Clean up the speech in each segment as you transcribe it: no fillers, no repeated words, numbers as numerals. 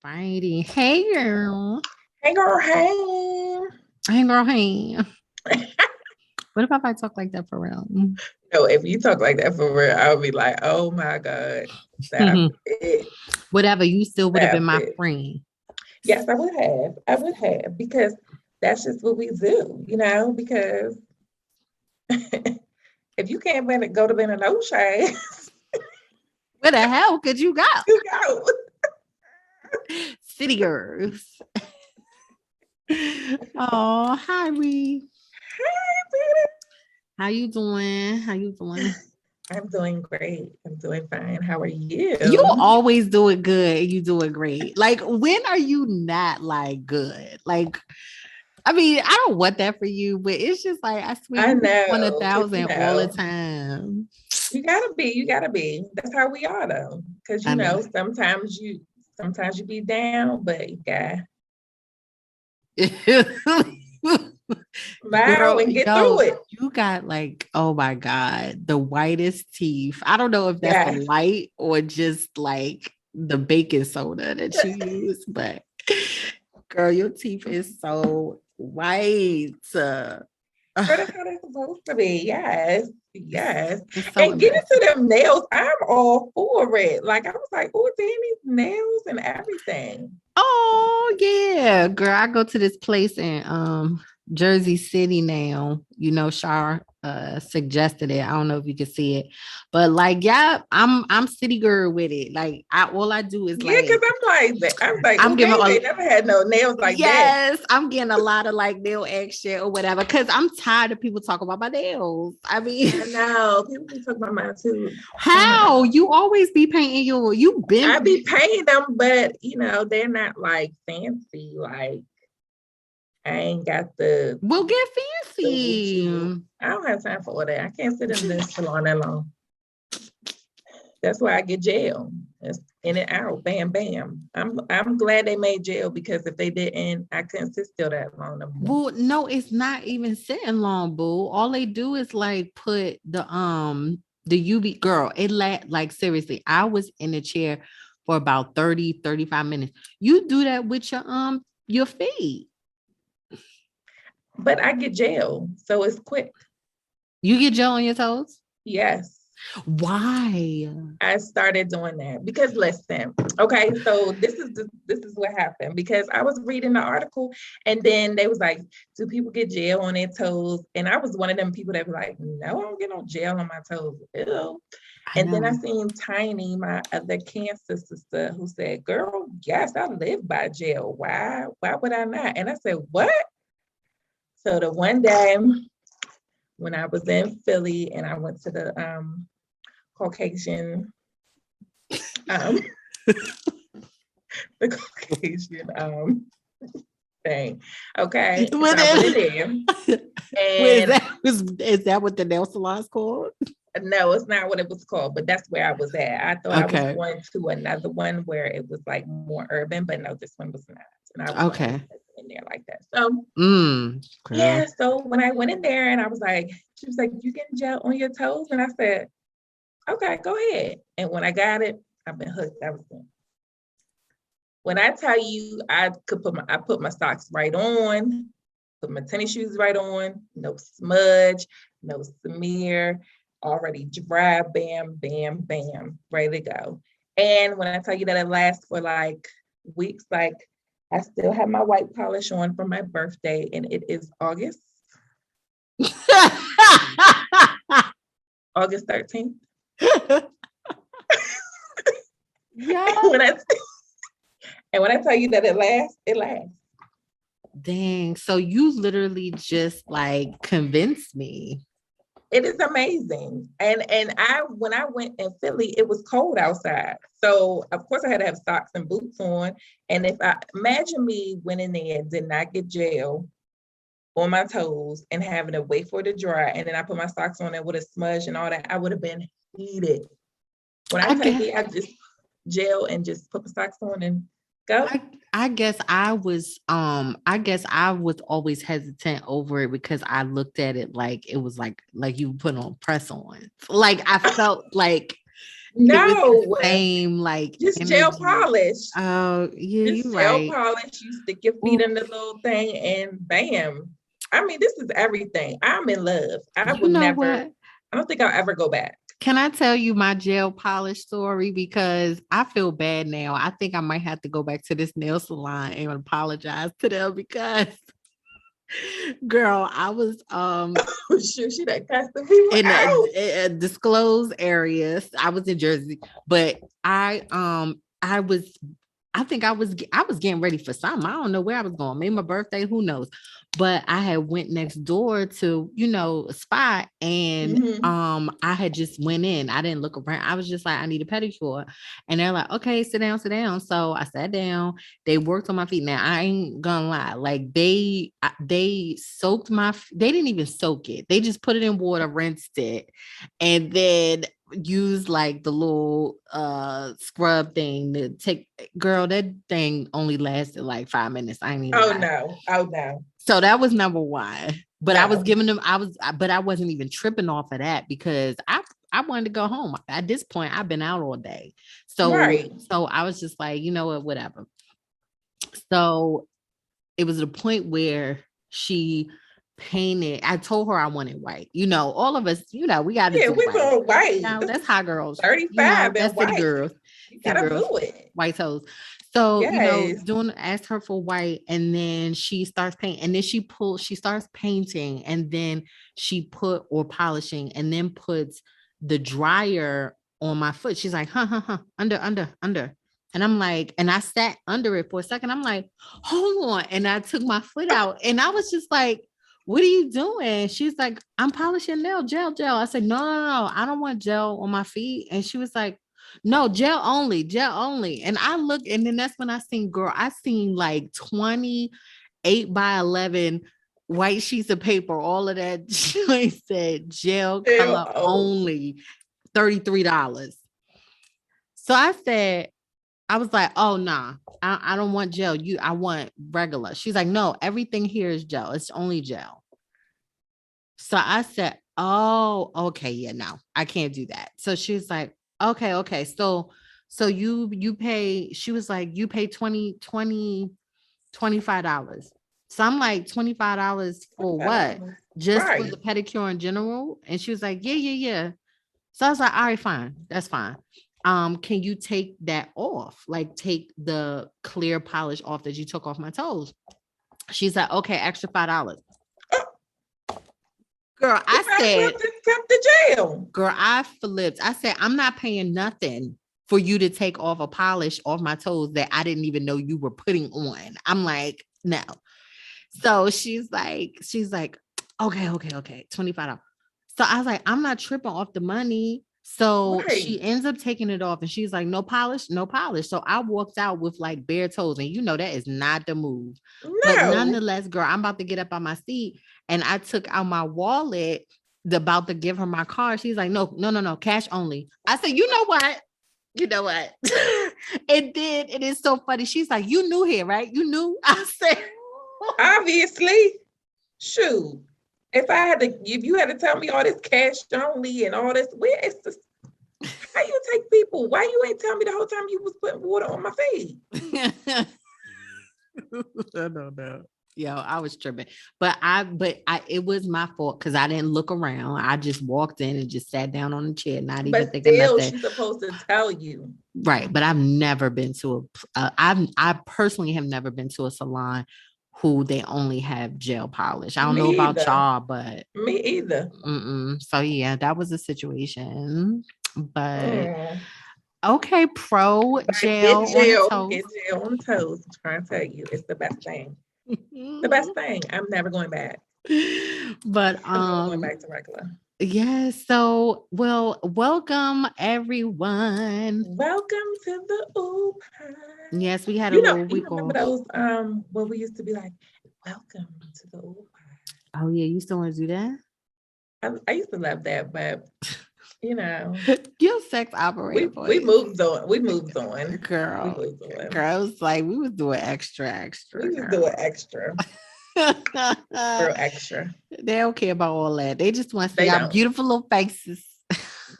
Righty. Hey girl. Hey girl, hey. Hey girl, hey. What if I talk like that for real? No, if you talk like that for real, I'll be like, oh my God, stop it. Whatever, you still would have been Stop my it. friend. Yes, I would have. I would have because that's just what we do, because if you can't go to bed in no shade, Where the hell could you go? you go. City girls. Oh, hi Ree. How you doing? How you doing? I'm doing great. I'm doing fine. How are You you? always do it good and you do it great. Like, when are you not like good? Like, I mean, I don't want that for you, but it's just like I swear I you be on a know, because thousand all the time. you gotta be. That's how we are though. Because I know. sometimes you be down, but you got smile Girl, and get through yo, it. you got like, oh my God, the whitest teeth. I don't know if that's the Yes. light or just like the baking soda that you use, but girl, your teeth is so white. But that's how they're supposed to be. Yes. Yes. It's so And get impressive. into them nails. I'm all for it. Like I was like, oh, Danny's nails and everything. Oh yeah, girl. I go to this place in Jersey City now. You know, Shar suggested it. I don't know if you can see it, but like, yeah, I'm city girl with it. Like, all I do is Yeah, because like I'm like, I'm oh, giving Danny a ain't never had no nails like that. yes, I'm getting a lot of like nail action or whatever because I'm tired of people talking about my nails. I mean, I know. People be talking about mine too. I how know. you always be painting you I been be paying them, but they're not like fancy. Like I ain't got will get the Gucci. fancy. I don't have time for all that. I can't sit in this salon that long. That's why I get jail. It's in and out, bam, bam. I'm glad they made jail because if they didn't, I couldn't sit still that long no more. Well, no, it's not even sitting long, boo. All they do is like put the UV girl. Like seriously, I was in the chair for about 30-35 minutes. You do that with your feet. But I get jail, so it's quick. You get gel on your toes? Yes. Why? I started doing that because listen, okay, so this is what happened because I was reading the article and then they was like, do people get gel on their toes? And I was one of them people that was like, no, I don't get no gel on my toes. Ew. I And then I know. seen Tiny, my other cancer sister, who said, girl, yes, I live by gel. Why would I not? And I said, what? So the one day when I was in Philly and I went to the Caucasian um the Caucasian thing. Okay. So What I went in is, there wait, and is that what the nail salon's called? no, it's not what it was called, but that's where I was at. I thought I was Okay. going to another one where it was like more urban, but no, this one was not. And I was like, Okay. in there like that. So Girl. yeah, so when I went in there and I was like, she was like, you getting gel on your toes? And I said, okay, go ahead. And when I got it, I've been hooked ever since. When I tell you I put my socks right on, put my tennis shoes right on, no smudge, no smear, already dry, bam, bam, bam, ready to go. And when I tell you that it lasts for like weeks, like I still have my white polish on for my birthday, and it is August 13th. Yeah. when I and when I tell you that it lasts, it lasts. Dang. So you literally just like convinced me. It is amazing. And I when I went in Philly, it was cold outside. So of course I had to have socks and boots on. And if I imagine me went in there and did not get gel on my toes and having to wait for it to dry, and then I put my socks on and with a smudge and all that, I would have been heated. When I I tell guess you I just gel and just put the socks on and go. I guess I was always hesitant over it because I looked at it like it was like you put on press on. Like I felt like It was the No, same like just gel energy. polish. Oh, yeah, Just you're gel right. polish. You stick your feet Ooh, in the little thing, and bam. I mean, this is everything. I'm in love. I you will know never. what? I don't think I'll ever go back. Can I tell you my gel polish story? Because I feel bad now. I think I might have to go back to this nail salon and apologize to them because girl, I was Oh, shoot, she done cussed the people in out. a disclosed areas. I was in Jersey, but I think I was getting ready for something. I don't know where I was going. Maybe my birthday, who knows? But I had went next door to, a spot and Mhm. I had just went in. I didn't look around. I was just like, I need a pedicure. And they're like, okay, sit down, sit down. So I sat down. They worked on my feet. Now I ain't gonna lie, like they soaked they didn't even soak it. They just put it in water, rinsed it, and then use like the little scrub thing to take. Girl, that thing only lasted like 5 minutes. I ain't even Oh lie. no. Oh no. So that was number one. But I was No. giving them, but I wasn't even tripping off of that because I wanted to go home. At this point, I've been out all day. So Right. so I was just like, you know what, whatever. So it was the point where she painted. I told her I wanted white. All of us, we got to Yeah, do we're white. going white. Now that's hot girls. 35 and That's city white. girls. You City gotta girls, do it. white toes. So, Yes. asked her for white, and then she starts painting, and then she starts painting, and then she put or polishing, and then puts the dryer on my foot. She's like, under. And I'm like, and I sat under it for a second. I'm like, hold on. And I took my foot out, and I was just like, what are you doing? She's like, I'm polishing nail, gel. I said, no, I don't want gel on my feet. And she was like, no, gel only, gel only. And I looked, and then that's when I seen like 28 by 11 white sheets of paper, all of that joint said gel color Oh, only, $33. So I was like, oh nah, I don't want gel. I want regular. She's like, no, everything here is gel. It's only gel. So I said, oh, okay, yeah, no, I can't do that. So she's like, okay. So you pay, she was like, you pay 25 dollars. So I'm like, $25 for what? $25. Just for Right. the pedicure in general? And she was like, yeah. So I was like, all right, fine, that's fine. Can you take that off? Like take the clear polish off that you took off my toes? She's like, okay, extra $5. Girl, You I might as well said, just come to jail. girl, I flipped. I said, I'm not paying nothing for you to take off a polish off my toes that I didn't even know you were putting on. I'm like, no. So she's like, okay, $25. So I was like, I'm not tripping off the money. So Right. she ends up taking it off and she's like, no polish, no polish. So I walked out with like bare toes, and that is not the move. But No. nonetheless, girl, I'm about to get up on my seat and I took out my wallet, about to give her my card. She's like, no, cash only. I said, you know what? And then it is so funny. She's like, you knew here, right? You knew? I said, Obviously. Shoot. If you had to tell me all this cash only and all this, where is this? How you take people? Why you ain't tell me the whole time you was putting water on my feet? I don't know. Yo, I was tripping, but it was my fault because I didn't look around. I just walked in and just sat down on the chair, not even But thinking still, nothing. she's supposed to tell you. Right, but I've never been to I personally have never been to a salon who they only have gel polish. I don't know Me about either. y'all, but Me either. so yeah, that was a situation. But Mm. okay, pro But gel on the get toes. gel on the toes. I'm trying to tell you, it's the best thing. The best thing. I'm never going back. But I'm never going back to regular. yes, so well, welcome everyone. Welcome to the OOUU Pod. Yes, we had a little You week remember off. those where we used to be like, welcome to the OOUU Pod. Oh yeah, you still want to do that? I used to love that, but Your sex operator we voice. moved on. We moved on. Girl, We moved on. girls, like we was doing extra, We was girl. doing extra. Real extra. They don't care about all that. They just want to see They our don't. beautiful little faces.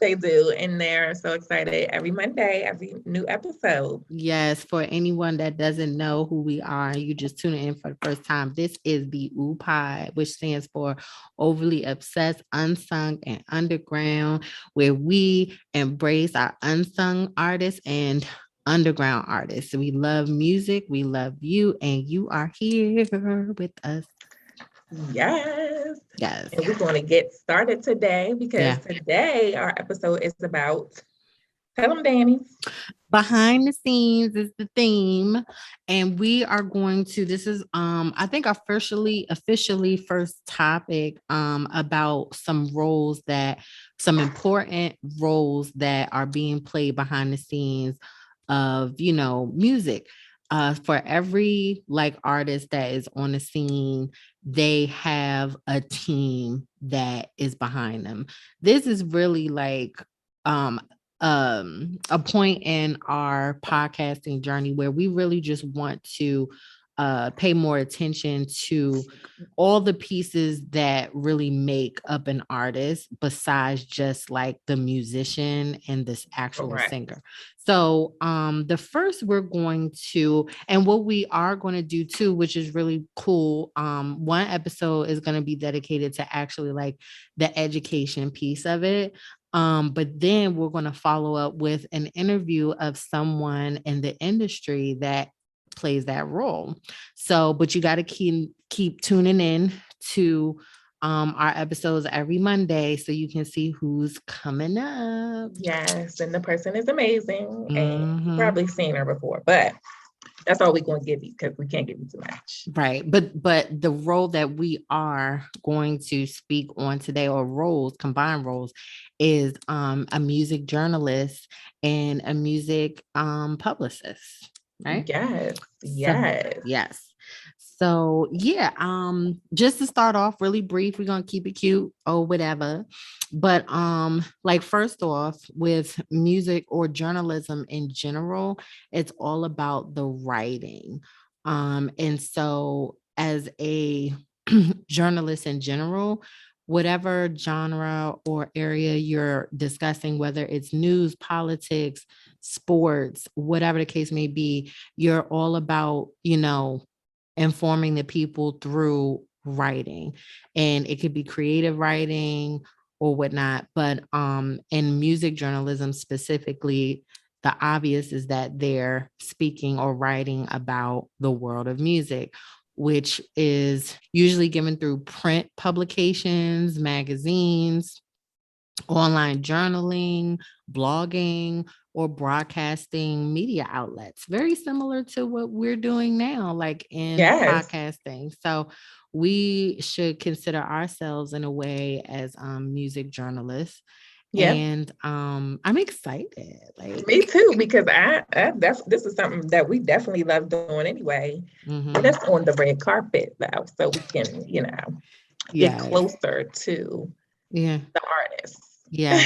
They do. And they're so excited every Monday, every new episode. Yes, for anyone that doesn't know who we are, and you just tuning in for the first time, this is the OOUU Pod, which stands for Overly Obsessed, Unsung, and Underground, where we embrace our unsung artists and underground artists. We love music, we love you, and you are here with us. Yes. Yes. And we're going to get started today because today our episode is about, tell them, Danny. Behind the scenes is the theme, and we are going to, this is I think officially first topic about some important roles that are being played behind the scenes of, you know, music. For every like artist that is on the scene, they have a team that is behind them. This is really like a point in our podcasting journey where we really just want to pay more attention to all the pieces that really make up an artist besides just like the musician and this actual singer. So the first we're going to, and what we are going to do too, which is really cool, one episode is going to be dedicated to actually like the education piece of it. But then we're going to follow up with an interview of someone in the industry that plays that role. So, but you got to keep tuning in to our episodes every Monday so you can see who's coming up. Yes, and the person is amazing, and you've probably seen her before, but that's all we're going to give you because we can't give you too much. Right. But the role that we are going to speak on today, or roles, combined roles, is a music journalist and a music publicist. Right? Yes. Yes. So yeah, just to start off really brief, we're gonna keep it cute or whatever. But like first off, with music or journalism in general, it's all about the writing. And so as a journalist in general, whatever genre or area you're discussing, whether it's news, politics, sports, whatever the case may be, you're all about, you know, informing the people through writing. And it could be creative writing or whatnot. But in music journalism specifically, the obvious is that they're speaking or writing about the world of music, which is usually given through print publications, magazines, online journaling, blogging, or broadcasting media outlets. Very similar to what we're doing now, like in podcasting. So we should consider ourselves in a way as music journalists. Yeah. And I'm excited. Like me too, because this is something that we definitely love doing anyway. And that's on the red carpet though, so we can, you know, get closer to the artists. Yeah.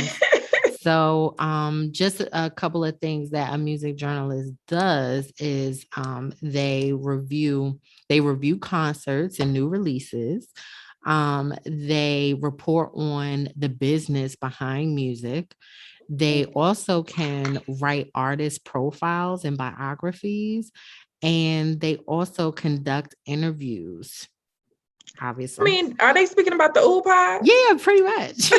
So just a couple of things that a music journalist does is they review concerts and new releases. They report on the business behind music. They also can write artist profiles and biographies, and they also conduct interviews. Obviously. I mean, are they speaking about the OOUU Pod? Yeah, pretty much.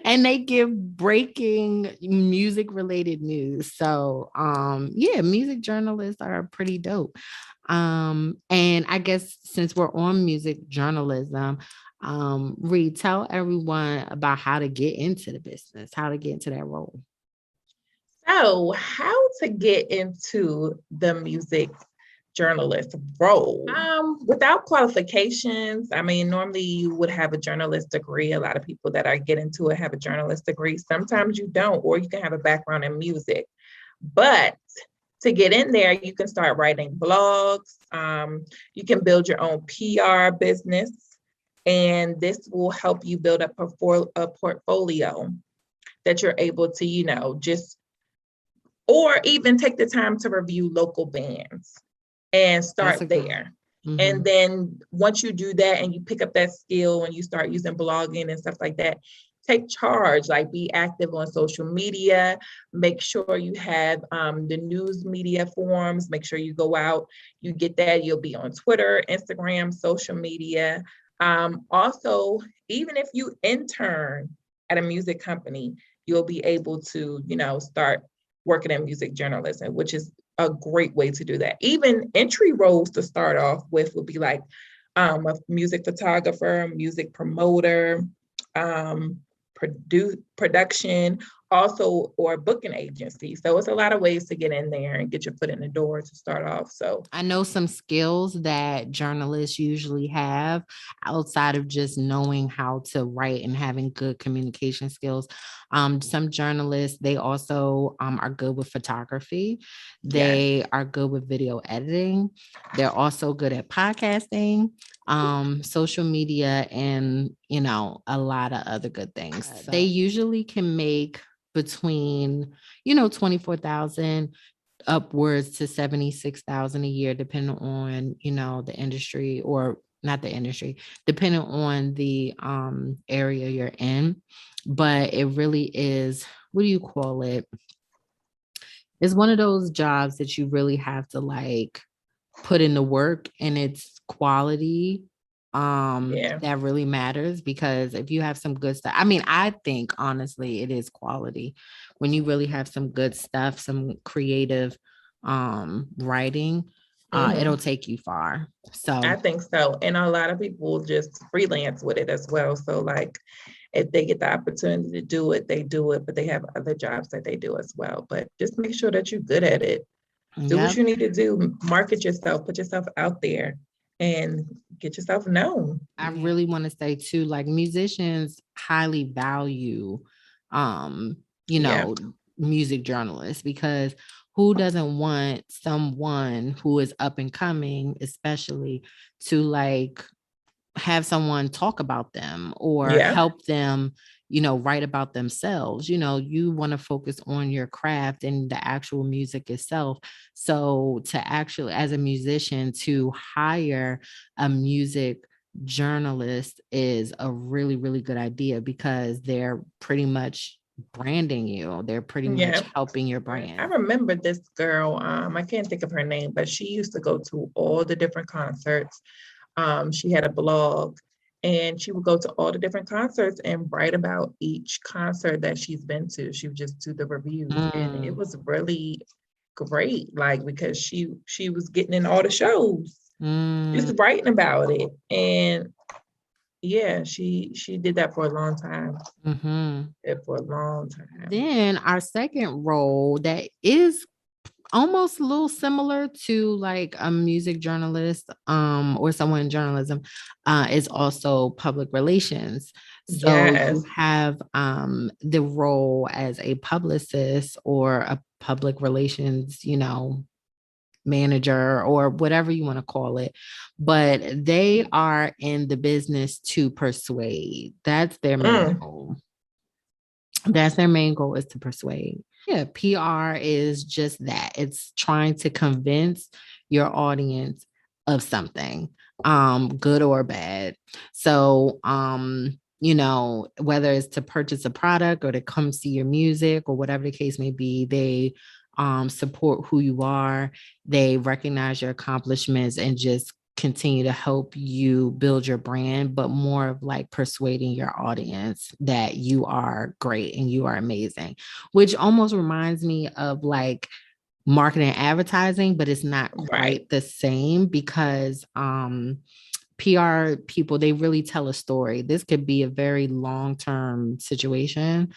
And they give breaking music related news. So yeah, music journalists are pretty dope. And I guess since we're on music journalism, Reed, tell everyone about how to get into the business, how to get into that role. So how to get into the music journalist role. Without qualifications, I mean, normally you would have a journalist degree. A lot of people that are getting into it have a journalist degree. Sometimes you don't, or you can have a background in music. But to get in there, you can start writing blogs. You can build your own PR business, and this will help you build up a portfolio that you're able to, you know, just, or even take the time to review local bands and start there. And then once you do that and you pick up that skill and you start using blogging and stuff like that, take charge, like be active on social media, make sure you have the news media forums, make sure you go out, you get that, you'll be on Twitter, Instagram, social media. Also, even if you intern at a music company, you'll be able to, start working in music journalism, which is a great way to do that. Even entry roles to start off with would be like a music photographer, music promoter, production, also, or booking agency. So it's a lot of ways to get in there and get your foot in the door to start off. So I know some skills that journalists usually have outside of just knowing how to write and having good communication skills. Some journalists, they also are good with photography. They are good with video editing. They're also good at podcasting, social media, and, a lot of other good things. So they usually can make between, 24,000 upwards to 76,000 a year, depending on, the industry, or not the industry, depending on the area you're in. But it really is, what do you call it? It's one of those jobs that you really have to like put in the work, and it's quality that really matters, because if you have some good stuff, I think honestly it is quality when you really have some good stuff, some creative writing, it'll take you far. So I think so. And a lot of people just freelance with it as well. So like if they get the opportunity to do it, they do it, but they have other jobs that they do as well. But just make sure that you're good at it. Do what you need to do, market yourself, put yourself out there, and get yourself known. I really want to say too, like musicians highly value, music journalists, because who doesn't want someone who is up and coming, especially, to like have someone talk about them or help them, write about themselves. You want to focus on your craft and the actual music itself. So to actually, as a musician, to hire a music journalist is a really, really good idea, because they're pretty much branding you. They're pretty much helping your brand. I remember this girl, I can't think of her name, but she used to go to all the different concerts. She had a blog, and she would go to all the different concerts and write about each concert that she's been to. She would just do the reviews, and it was really great, like, because she was getting in all the shows, just writing about it. And she did that for a long time. For a long time. Then our second role that is almost a little similar to like a music journalist or someone in journalism is also public relations. So you have the role as a publicist or a public relations, manager, or whatever you want to call it, but they are in the business to persuade. That's their main goal. That's their main goal, is to persuade. Yeah, PR is just that. It's trying to convince your audience of something, good or bad. So, whether it's to purchase a product or to come see your music or whatever the case may be, they support who you are. They recognize your accomplishments and just continue to help you build your brand, but more of like persuading your audience that you are great and you are amazing, which almost reminds me of like marketing and advertising, but it's not quite the same, because PR people, they really tell a story. This could be a very long-term situation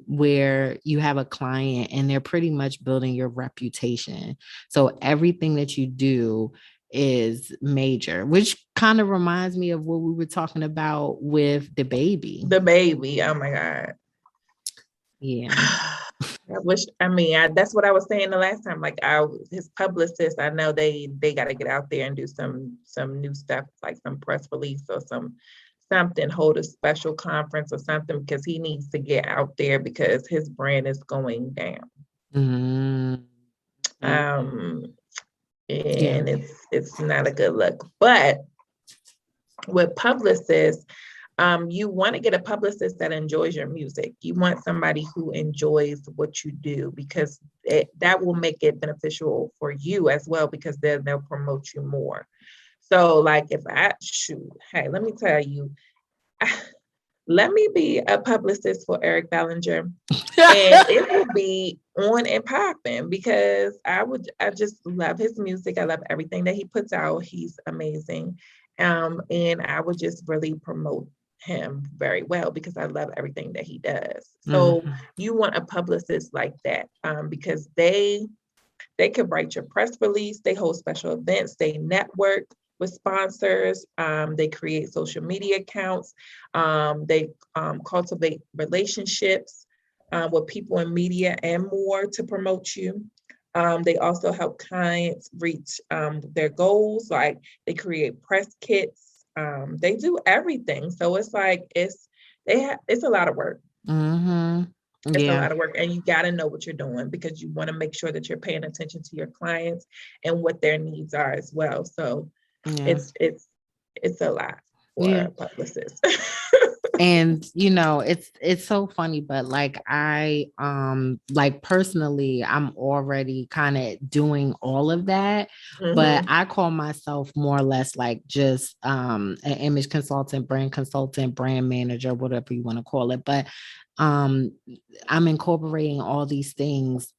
where you have a client and they're pretty much building your reputation. So everything that you do is major, which kind of reminds me of what we were talking about with the baby. Oh my God. Yeah. That's what I was saying the last time. Like his publicist, I know they got to get out there and do some new stuff, like some press release or something, hold a special conference or something, because he needs to get out there because his brand is going down. And it's not a good look. But with publicists, You want to get a publicist that enjoys your music. You want somebody who enjoys what you do, because that will make it beneficial for you as well, because then they'll promote you more. So like if hey, let me tell you, let me be a publicist for Eric Bellinger, and it will be on and popping, because I just love his music. I love everything that he puts out. He's amazing. And I would just really promote him very well, because I love everything that he does. So you want a publicist like that, because they could write your press release, they hold special events, they network with sponsors, they create social media accounts, they cultivate relationships with people in media and more to promote you. They also help clients reach their goals, like they create press kits. They do everything. So it's like it's a lot of work. It's a lot of work, and you got to know what you're doing, because you want to make sure that you're paying attention to your clients and what their needs are as well. So it's a lot for a publicist. And it's so funny, but like I like personally, I'm already kind of doing all of that, but I call myself more or less like just an image consultant, brand manager, whatever you want to call it. But I'm incorporating all these things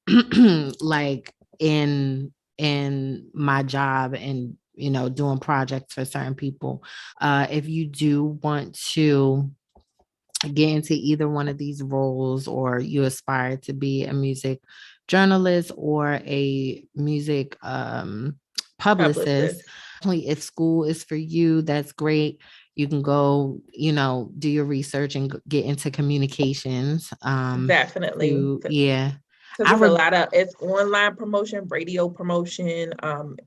like in my job, and doing projects for certain people. If you do want to get into either one of these roles, or you aspire to be a music journalist or a music publicist, if school is for you, that's great. You can go, do your research and get into communications. Definitely. Because it's online promotion, radio promotion.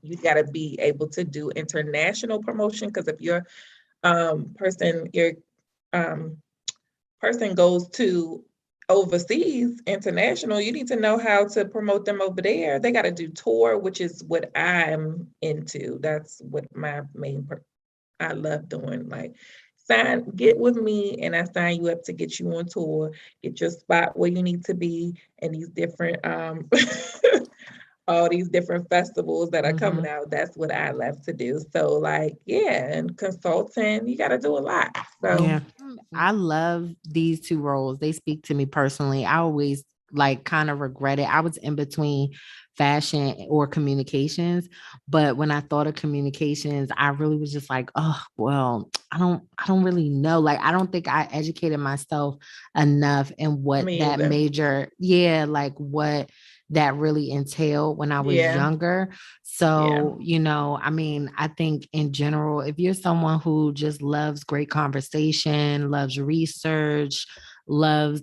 You got to be able to do international promotion, because if your person goes to overseas, international, you need to know how to promote them over there. They got to do tour, which is what I'm into. That's what my I love doing. Like, get with me and I sign you up to get you on tour, get your spot where you need to be, and these different all these different festivals that are coming out. That's what I love to do. So like, and consulting, you got to do a lot. So I love these two roles. They speak to me personally. I always like kind of regret it. I was in between fashion or communications, but when I thought of communications, I really was just like, oh, well, I don't really know. Like, I don't think I educated myself enough in what that major, like what that really entailed when I was younger. So, I mean, I think in general, if you're someone who just loves great conversation, loves research,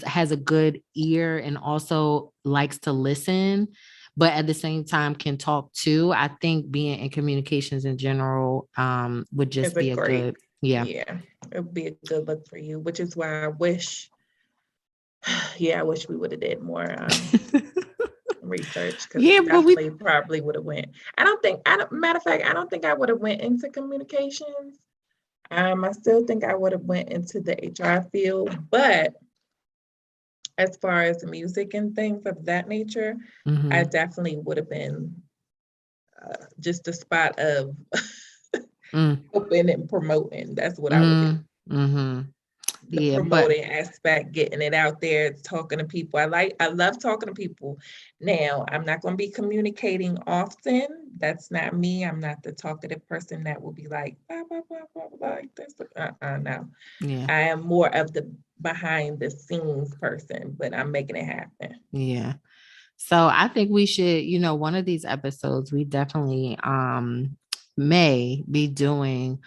has a good ear, and also likes to listen, but at the same time can talk too, I think being in communications in general would just be a good, it would be a good look for you, which is why I wish we would have did more research, because definitely probably would have went. Matter of fact, I don't think I would have went into communications. I still think I would have went into the HR field, but as far as music and things of that nature, I definitely would have been just a spot of helping and promoting. That's what I would do. The promoting aspect, getting it out there, talking to people. I love talking to people. Now, I'm not going to be communicating often. That's not me. I'm not the talkative person that will be like, blah, blah, blah, blah, blah, like this. No. I am more of the behind the scenes person, but I'm making it happen. So I think we should, one of these episodes, we definitely may be doing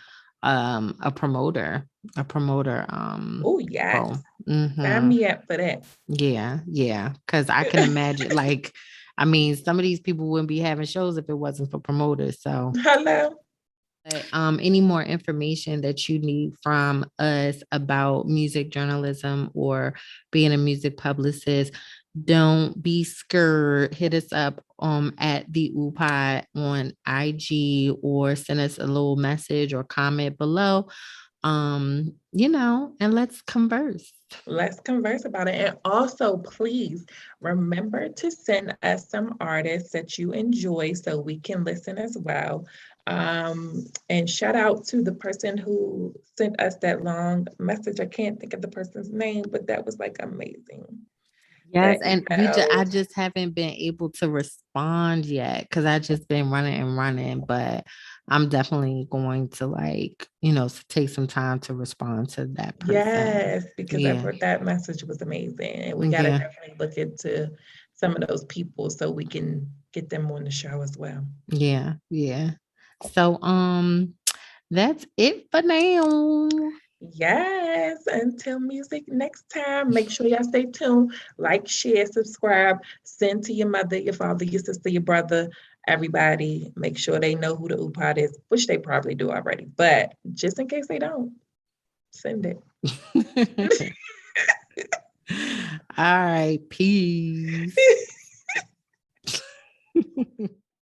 a promoter. Oh yes. Sign me up for that. Because I can imagine, like, I mean, some of these people wouldn't be having shows if it wasn't for promoters. So hello. Any more information that you need from us about music journalism or being a music publicist, don't be scared. Hit us up at the OOUU Pod on IG, or send us a little message or comment below. And let's converse. Let's converse about it. And also, please remember to send us some artists that you enjoy so we can listen as well. And shout out to the person who sent us that long message. I can't think of the person's name, but that was like amazing. Yes, That and I email. just haven't been able to respond yet because I just been running and running, but I'm definitely going to take some time to respond to that person. Yes, because Yeah. that message was amazing. And we got to Yeah. definitely look into some of those people so we can get them on the show as well. Yeah. Yeah. So that's it for now. Yes, until music next time. Make sure y'all stay tuned. Like, share, subscribe, send to your mother, your father, your sister, your brother, everybody. Make sure they know who the OOUU Pod is, which they probably do already. But just in case they don't, send it. All right, peace.